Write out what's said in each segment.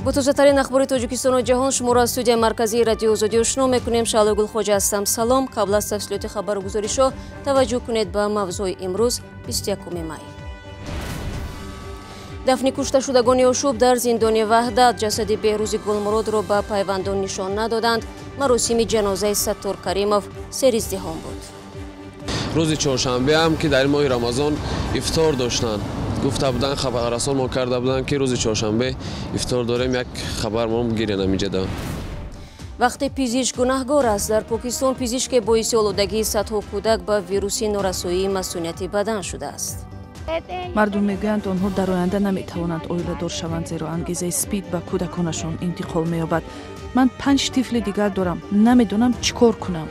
با تازه‌ترین اخبار تاجیکستان و جهان شما را از استودیوی مرکزی رادیو آزادی آشنا می‌کنیم. شعله خواجه هستم. سلام. قبل از تفصیلات خبر و گزارش‌ها توجه کنید به موضوع امروز 21 می. دفن کشته شدگان آشوب در زندان وحدت. جسد بهروز گلمرود را به پیوندان نشان ندادند. مراسم جنازه ستار کریموف 13 بود. روز چهارشنبه هم که در ماه رمضان افطار داشتند. گفته بودن خبررسان ما کرده بودن که روز چهارشنبه افطار داریم، یک خبر ما گیری نمی‌جدا. وقتی پزشک گناهگار است. در پاکستان پزشک باعث آلودگی صدها کودک به ویروس نورسایی مسئولیت بدن شده است. مردم میگویند آنها در آینده نمیتوانند عایله دار شوند، زیرا انگیزه سپید به کودکانشان انتقال می‌یابد. من 5 طفل دیگر دارم، نمیدونم چیکار کنم.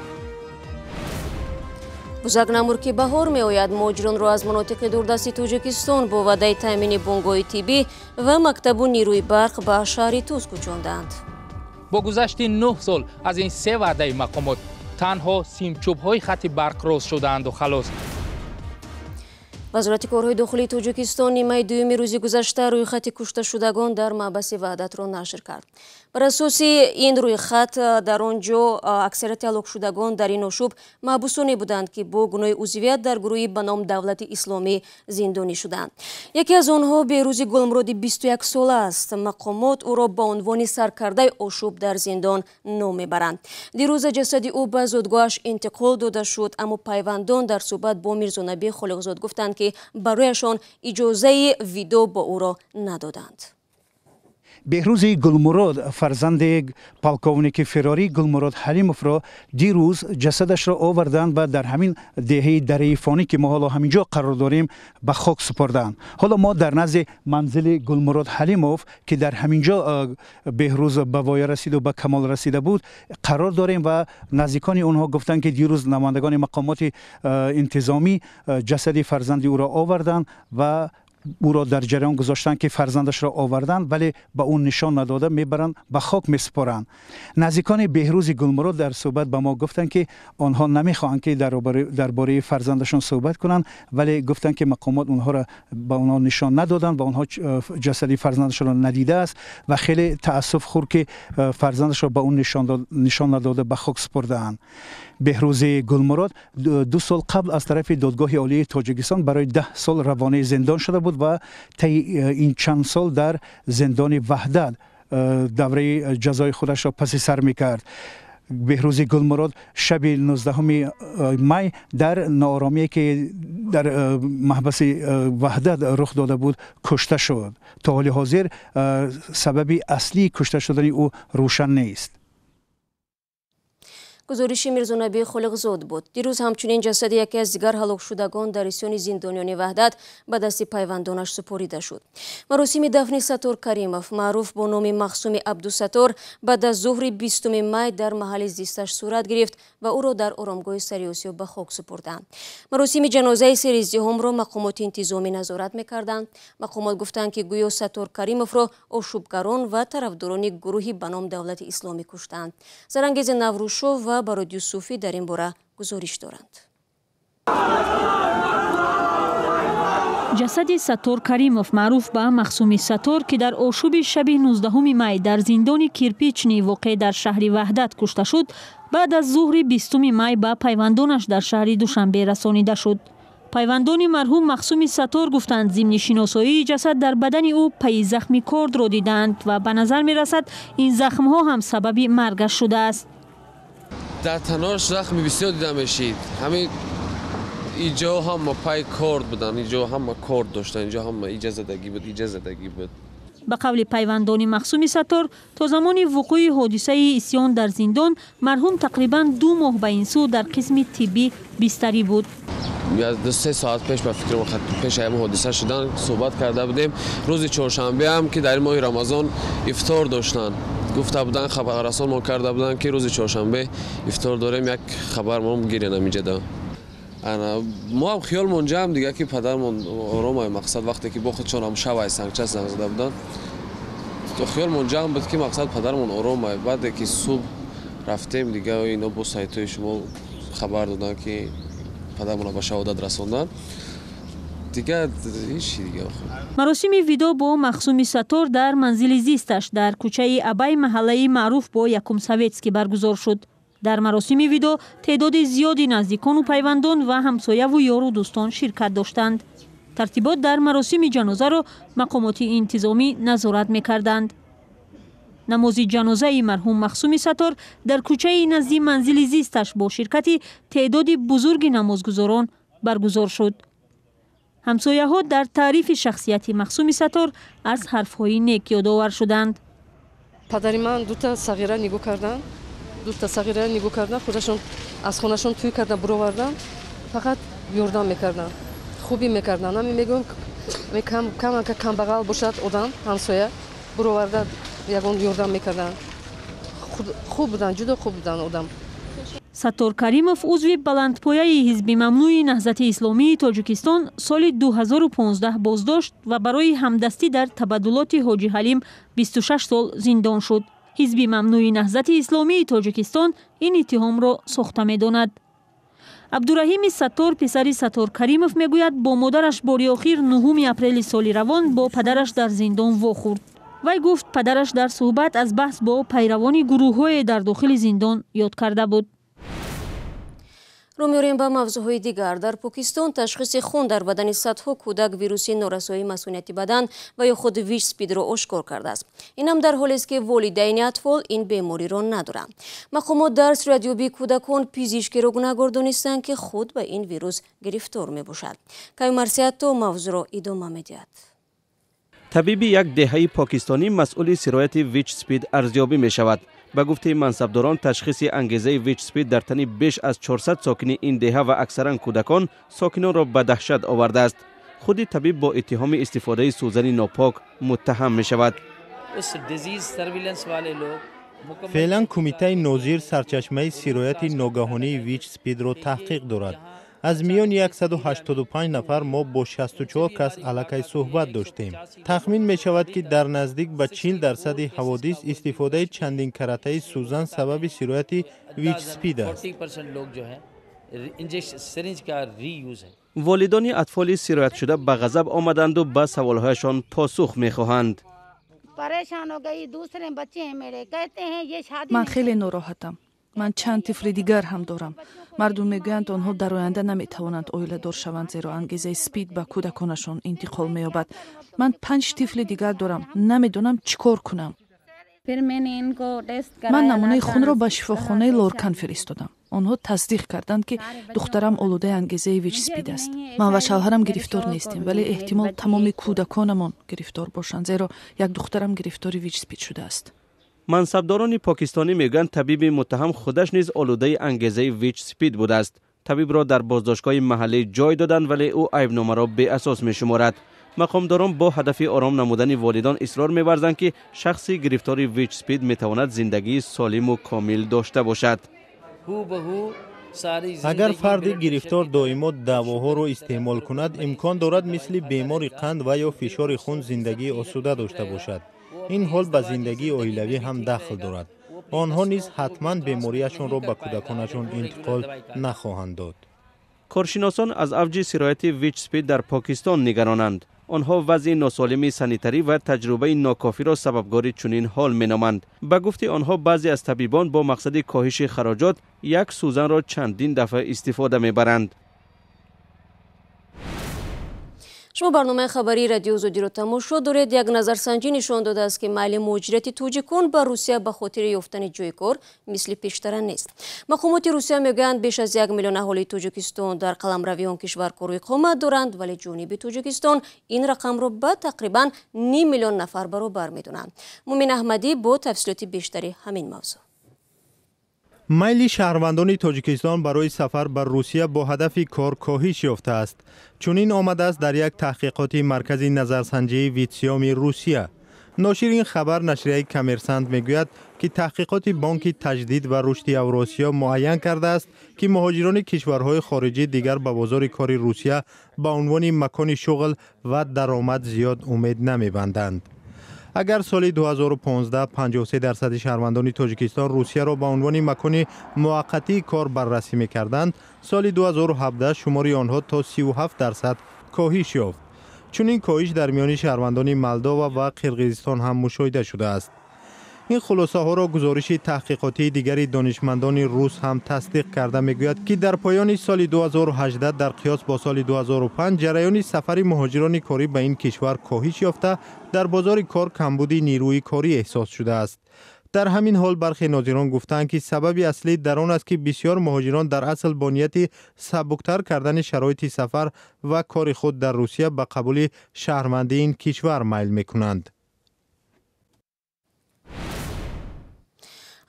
بزرگ نمور که بهار می آید، مهاجران را از مناطق دوردست تاجیکستان با وعده تامین بنگاه طبی و مکتب و نیروی برق به شهر توس کوچاندند. با گذشت 9 سال از این 3 وعده مقامات تنها سیمچوب‌های خط برق راست شدند و خلاص. وزارت کارهای داخلی تاجیکستان نیمه دوم روز گذشته روی خط کشته شدگان در محبس وحدت را نشر کرد. بر اساس این روی خط در آنجا اکثریت هلاک شدگان در این آشوب محبوسانی بودند که با گناه عضویت در گروهی به نام دولت اسلامی زندانی شدند. یکی از آنها بهروز گلمرود 21 ساله است. مقامات او را با عنوان سرکرده آشوب در زندان نام میبرند. دیروز جسد او به زادگاهش انتقال داده شد، اما پیوندان در صحبت با میرزا نبی خالقزاد گفتند که برایشان اجازه ویدیو با او را ندادند. بهروز گلمرود فرزند پالکونیک فراری گلمرود حلیموف را دیروز جسدش را آوردند و در همین دهه دره فانی که ما حالا همینجا قرار داریم به خاک سپردند. حالا ما در نزد منزل گلمرود حلیموف که در همینجا بهروز به وای رسید و به کمال رسیده بود قرار داریم و نزدیکان اونها گفتند که دیروز نمایندگان مقامات انتظامی جسد فرزند او را آوردند و او را در جریان گذاشتن که فرزندش را آوردن، ولی به اون نشان نداده میبرند به خاک میسپارند. نزدیکان بهروز گلمرود در صحبت به ما گفتند که آنها نمیخواهند که درباره فرزندشان صحبت کنند، ولی گفتند که مقامات اونها را به اونها نشان ندادن و آنها جسد فرزندشان را ندیده است و خیلی تأسف خور که فرزندش را به اون نشان نداده به خاک سپردند. بهروز گلمرود 2 سال قبل از طرف دادگاه عالی تاجیکستان برای 10 سال روانه زندان شده بود و طی این چند سال در زندان وحدت دوره جزای خودش را پس سر میکرد. بهروز گلمرود شب 19 می در ناآرامی که در محبس وحدت رخ داده بود کشته شد. تا حال حاضر سبب اصلی کشته شدن او روشن نیست. گزارش میرزا نبی خالقزاد بود. دیروز همچنین جسد یکی از دیگر هلاک شدگان در اسیان زندانیان وحدت به دست پیوندانش سپرده شد. مراسم دفن ستار کریموف معروف با نام مخصوم عبدالستار بعد از ظهر 20 می در محل زیستش صورت گرفت و او را در آرامگاه سریاسیاب به خاک سپردند. مراسم جنازه 13 را مقامات انتظامی نظارت می‌کردند. مقامات گفتند که گویا ستار کریموف را آشوبگران و طرفداران گروهی به نام دولت اسلامی کشتند. زرانگیز نوروشو و برادیو یوسفی در این باره گزارش دارند. جسد ستار کریموف معروف به مخصوم ستار که در آشوب شب 19 می در زندان کیرپیچنی واقع در شهر وحدت کشته شد، بعد از ظهر 20 می به پیوندانش در شهر دوشنبه رسانیده شد. پیوندان مرحوم مخصوم ستار گفتند ضمن شناسایی جسد در بدن او پی زخم کارد را دیدند و به نظر می رسد این زخم ها هم سبب مرگش شده است. در تناش زخم بسیار دیده میشید. همین اینجا هم پای کارد بودن، اینجا هم کارد داشتن، اینجا هم اجازه دگی بود. به قول پیوندان مخصوم ستار تا زمان وقوع حادثه اسیان در زندان مرحوم تقریبا 2 ماه به این سو در قسم طبی بستری بود. از 2-3 ساعت پیش به فکر خط پیش ایم حادثه شدن صحبت کرده بودیم. روز چهارشنبه هم که در ماه رمضان افطار داشتن. گفته بودن خبررسان ما کرده بودن که روز چهارشنبه افطار داریم، یک خبر ما گیری نمی‌جدا. ما هم خیال منجم دیگه که پدرمون آرام مقصد وقتی که با خودشون هم شب سنگچه زنگ زده بودن تو خیال منجم بود که مقصد پدرمون آرام بعد که صبح رفتیم دیگه اینا با سایت شما خبر دادن که پدرمون به شهادت رسوندن. دیگه هیچ دیگه. مراسم ویدا با مخصوم ستار در منزل زیستش در کوچه ابای محله معروف با یکم سویتسکی برگزار شد. در مراسم ویدا تعداد زیادی نزدیکان و پیوندان و همسایه و یار و دوستان شرکت داشتند. ترتیبات در مراسم جنازه را مقامات انتظامی نظارت می‌کردند. نماز جنازه مرحوم مخصوم ستار در کوچه نزدیک منزل زیستش با شرکت تعداد بزرگ نمازگزاران برگزار شد. همسایه ها در تعریف شخصیت مخصوم ستار از حرفهای نیک یادآور شدند. پدر من دو تا صغیره نگاه کردن خودشون از خونشون توی کردن برو آوردن، فقط یاردم میکردن، خوبی میکردن. من میگم کم بغل باشد آدم همسایه برو آوردن یگان یاردم میکردن. خوب بودن، جدا خوب بودن آدم. ستار کریمов عضو بلندپایه حزب ممنوع نهضت اسلامی تاجیکستان سال 2015 بازداشت و برای همدستی در تبادلات حاجی حلیم 26 سال زندان شد. حزب ممنوع نهضت اسلامی تاجیکستان این اتهام را ساخته می‌داند. عبدالرحیم ستار پسر ستار کریمов میگوید با مادرش باری آخر 9 اپریل سال روان با پدرش در زندان واخورد. وی گفت پدرش در صحبت از بحث با پیروان گروه‌های در داخل زندان یاد کرده بود. رو می‌ریم به موضوعهای دیگر. در پاکستان تشخیص خون در بدن صدها کودک ویروس نارسایی مسئولیت بدن و یا خود ویچ اسپید را آشکار کرده است. این هم در حالی است که والدین اطفال این بیماری را ندارند. مقامات در صورتیابی کودکان پزشکی را گناهکار دانستند که خود به این ویروس گرفتار می‌باشد. کای مرسیاتو موضوع را ادامه می‌دهد. طبیب یک دهه پاکستانی مسئول سرایت ویچ اسپید ارزیابی می شود. به گفته منصبداران تشخیص انگیزه ویچ اسپید در تن بیش از 400 ساکن این دهه و اکثرا کودکان ساکنان را به دهشت آورده است. خود طبیب با اتهام استفاده سوزن ناپاک متهم می شود. فعلا کمیته نوزیر سرچشمه سرایت ناگهانی ویچ اسپید را تحقیق دارد. از میان 185 نفر ما با 64 کس علاقه صحبت داشتیم. تخمین می شود که در نزدیک به 40% حوادث استفاده چندین کرته سوزن سبب سرایت ویچ اسپید است. والدان اطفال سرایت شده به غضب آمدند و به سوالهایشان پاسخ می خواهند. من خیلی ناراحتم. من چند طفل دیگر هم دارم. مردم میگویند آنها در آینده نمیتوانند عائله‌دار شوند زیرا انگیزه اسپید به کودکانشان انتقال می‌یابد. من 5 طفل دیگر دارم. نمیدونم چیکار کنم. من نمونه خون را به شفاخانه لورکان فرستادم. آنها تصدیق کردند که دخترم آلوده انگیزه ویچ اسپید است. من و شوهرم گرفتار نیستیم ولی احتمال تمام کودکانمان گرفتار باشند زیرا یک دخترم گرفتار ویچ اسپید شده است. منصبداران پاکستانی میگویند طبیب متهم خودش نیز آلوده انگیزه ویچ اسپید بوده است. طبیب را در بازداشتگاه محلی جای دادند ولی او عیبنامه را بی اساس میشمارد. مقامداران با هدف آرام نمودن والدان اصرار می‌ورزند که شخصی گرفتار ویچ اسپید میتواند زندگی سالم و کامل داشته باشد. اگر فردی گرفتار دائما دواها را استعمال کند امکان دارد مثل بیمار قند و یا فشار خون زندگی آسوده داشته باشد. این حال به زندگی عائلوی هم دخل دارد. آنها نیز حتما بیماریشان را به کودکانشان انتقال نخواهند داد. کارشناسان از اوج سرایت ویچ اسپید در پاکستان نگرانند. آنها وضع ناسالم سانیتری و تجربه ناکافی را سببگار چنین حال مینامند. به گفته آنها بعضی از طبیبان با مقصد کاهش خراجات یک سوزن را چندین دفعه استفاده میبرند. شما برنامه خبری رادیو آزادی را تماشا دارید. یک نظرسنجی نشان داده است که میل مهاجرت توجیکان به روسیه به خاطر یافتن جای کار مثل پیشتر نیست. مقامات روسیه میگویند بیش از 1 میلیون اهالی توجیکستان در قلمروی آن کشور کار و اقامت دارند ولی جنوب توجیکستان این رقم را به تقریبا 9 میلیون نفر برابر میدونند. مومن احمدی با تفصیلات بیشتری همین موضوع. میل شهروندان تاجیکستان برای سفر بر روسیه با هدف کار کاهش یافته است. چنین آمده است در یک تحقیقات مرکز نظرسنجی ویتسیام روسیه. ناشر این خبر نشریه کامرسانت میگوید که تحقیقات بانک تجدید و رشد اوراسیا معین کرده است که مهاجران کشورهای خارجی دیگر به بازار کار روسیه به عنوان مکان شغل و درآمد زیاد امید نمی‌بندند. اگر سال 2015 53% شهروندان تاجیکستان روسیه را به عنوان مکان موقتی کار بررسی می‌کردند، سال 2017 شماری آنها تا 37% کاهش یافت. چنین کاهش در میان شهروندان مولداوا و قرقیزستان هم مشاهده شده است. این خلاصه ها را گزارش تحقیقاتی دیگری دانشمندان روس هم تصدیق کرده میگوید که در پایان سال 2018 در قیاس با سال 2005 جریان سفر مهاجران کاری به این کشور کاهش یافته در بازار کار کمبودی نیروی کاری احساس شده است. در همین حال برخی ناظران گفتند که سبب اصلی در آن است که بسیار مهاجران در اصل با نیت سبکتر کردن شرایط سفر و کار خود در روسیه به قبول شهروندی این کشور میل میکنند.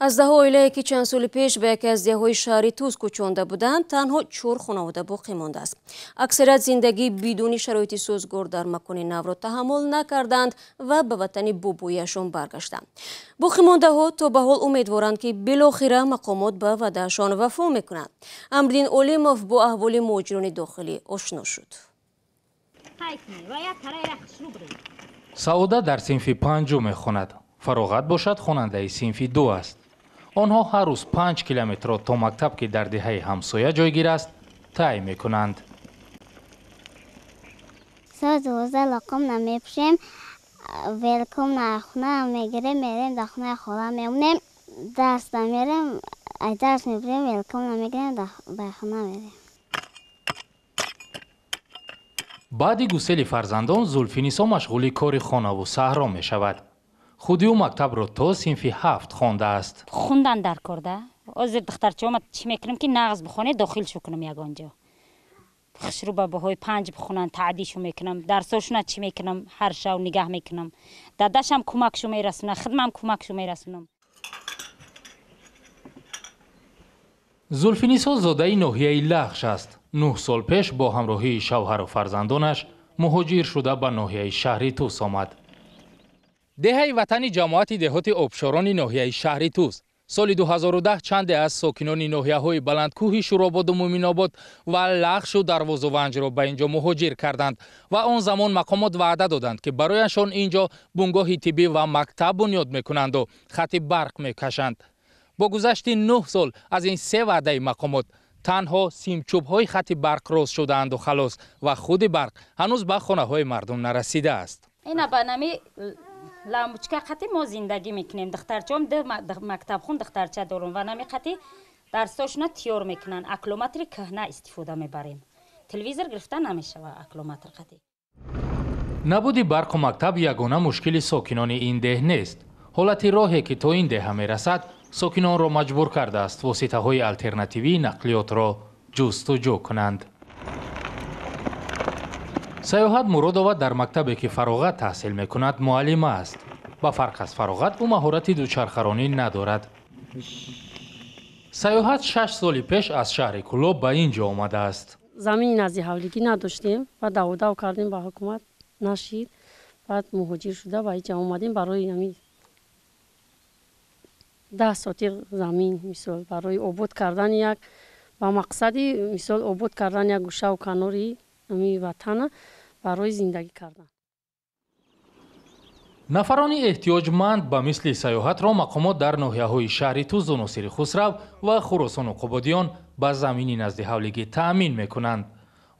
از 10 oilaye که چند سال پیش به یکی از دهه‌های شهری توز کوچانده بودند تنها 4 خانواده باقی مانده است. اکثریت زندگی بدون شرایط سازگار در مکان نو را تحمل نکردند و به وطن بوبویشان برگشتند. باقی مانده ها تا به حال امیدوارند که بالاخره مقامات به وعدهشان وفا میکنند. امرین اولیموف با احوال مهاجران داخلی آشنا شد. سعوده در صنف 5 میخواند. فراغت باشد خواننده صنف 2 است. آنها هر روز 5 کیلومتر تا مکتب که در دهه همسایه جایگیر است طی میکنند. ساعت 12 لقم نمیپوشیم، ولکم نخونه میگیریم، میریم در خونه خاله میمونیم، درس نمیریم، درس میبریم ولکم نمیگیریم، به خونه میریم. بعد گسیل فرزندان زلفینیسا مشغول کار خانه و صحرا می شود. خودی او مکتب را تا صنف 7 خوانده است. خوندن در کرده. از دخترچه‌ام چی میکنم که نغز بخونه داخل شو کنم یگانجا. خشرو با بهای 5 بخونن تعدیشو میکنم. درساشون چی میکنم هر شب نگاه میکنم. داداشم کمکشو میرسونم، خدمم کمکشو میرسونم. زلفینیسا زاده ناحیه لخش است. 9 سال پیش با همراهی شوهر و فرزندانش مهاجر شده به ناحیه شهری توس آمد. دهه وطن جماعت دهات آبشاران ناحیه شهری توس سال 2010 چند از ساکنان ناحیه‌های بلندکوه شوراباد و مومن‌آباد و لخش و دروازه‌ونج را به اینجا مهاجر کردند و آن زمان مقامات وعده دادند که برایشان اینجا بنگاه طبی و مکتب بنیاد میکنند و خط برق میکشند. با گذشت 9 سال از این 3 وعده مقامات تنها سیمچوب‌های خط برق راست شدند و خلاص و خود برق هنوز به خانه‌های مردم نرسیده است. اینا برنامه لاموچکا خطی ما زندگی میکنیم. دخترچه‌ام مکتب خون دخترچه دارم و نمی خطی درساشون تیار میکنن. اکلومتر کهنه استفاده میبریم. تلویزیون گرفتن نمیشه و اکلومتر خطی. نبودی برق و مکتب یگانه مشکل ساکنان این ده نیست. حالت راهی که تا این ده میرسد ساکنان را مجبور کرده است واسطه های الترناتیوی نقلیات را جستجو کنند. سیاحت مرادова در مکتبی که فراغت تحصیل میکند معلم است. با فرق از فراغت او مهارت دوچرخه‌رانی ندارد. سیاحت 6 سال پیش از شهر کلوب به اینجا آمده است. زمین از حولگی نداشتیم و دعوا کردیم با حکومت نشید. بعد مهاجر شده و اینجا اومدیم برای همین 10 ساتی زمین مثال برای آباد کردن یک با مقصدی مثال آباد کردن یک گوشه و کناری همین وطن برای زندگی کردن. نفران احتیاجمند به مثل سیاحت را مقامات در ناحیه‌های شهری توز و ناصر خسرو و خراسان و قبادیان به زمین نزد حولگی تأمین میکنند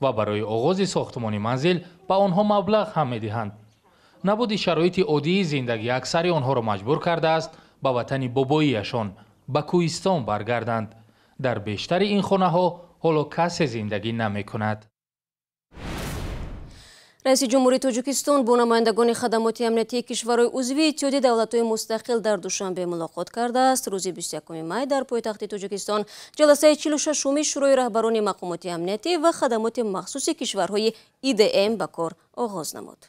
و برای آغاز ساختمان منزل به آنها مبلغ هم میدهند. نبود شرایط عادی زندگی اکثر آنها را مجبور کرده است به وطن باباییشان به کوهستان برگردند. در بیشتر این خانه ها حالا کسی زندگی نمی کند. رئیس جمهوری تاجیکستان با نمایندگان خدمات امنیتی کشورهای عضو اتحادیه دولت‌های مستقل در دوشنبه ملاقات کرده است. روز 21 می در پایتخت تاجیکستان جلسه 46 شورای رهبران مقامات امنیتی و خدمات مخصوص کشورهای EDM به کار آغاز نمود.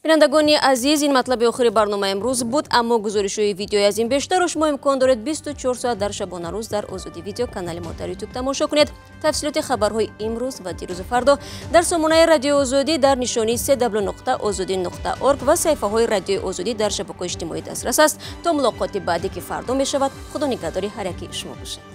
بینندگان عزیز، این مطلب آخر برنامه امروز بود، اما گزارش‌های ویدیویی از این بیشتر شما امکان دارید 24 ساعت در شبانه روز در آزادی ویدیو کانال ما در یوتیوب تماشا کنید. تفصیلات خبرهای امروز و دیروز و فردا در سامانه رادیو آزادی در نشانی www.azadi.org و صفحه‌های رادیو آزادی در شبکه‌های اجتماعی دسترس است. تا ملاقات بعدی که فردا می‌شود، خدا نگهداری هر یکی شما باشه.